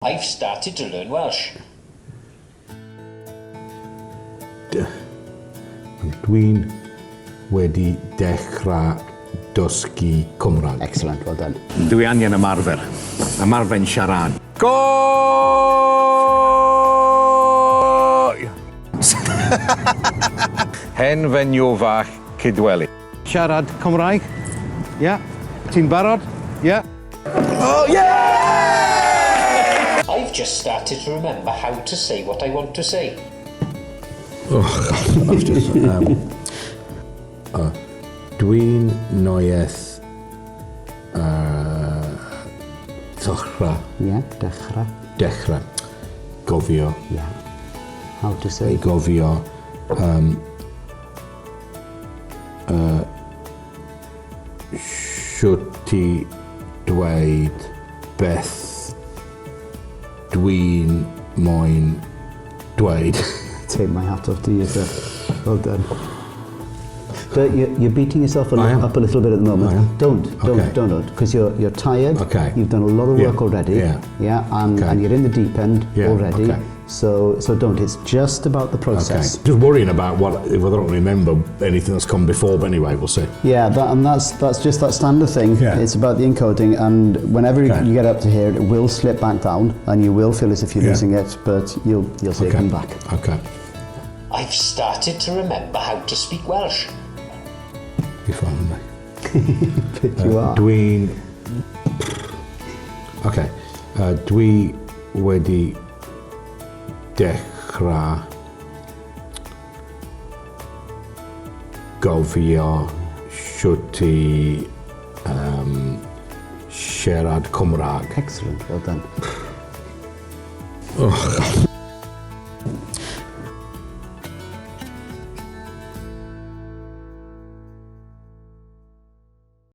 I've started to learn Welsh. Dwi'n wedi dechrau dysgu Cymraeg. Excellent, well done. Dwi angen ymarfer. Ymarfer'n siarad. Go! Hen fenyw fach cydweli. Siarad Cymraeg? Ia? Ti'n barod? Ia? Oh, yeah! I've just started to remember how to say what I want to say. I've just... Dwi'n newydd dechrau gofio. Yeah. How to say? Gofio shwt i dweud beth dwi'n moyn dweud. Take my hat off to you, sir. Well done. But you're beating yourself up a little bit at the moment. Don't, because you're tired. Okay. You've done a lot of work already. And you're in the deep end already. Okay. So don't. It's just about the process. Okay. Just worrying about if I don't remember anything that's come before, but anyway, we'll see. Yeah, that's just that standard thing. Yeah. It's about the encoding, and whenever you get up to here, it will slip back down, and you will feel as if you're losing it, but you'll see it come back. Okay. I've started to remember how to speak Welsh. You found me. But you are. Dwi'n... Okay. Dwi wedi dechrau gofio shwt i siarad Cymraeg. Excellent, well done. Oh,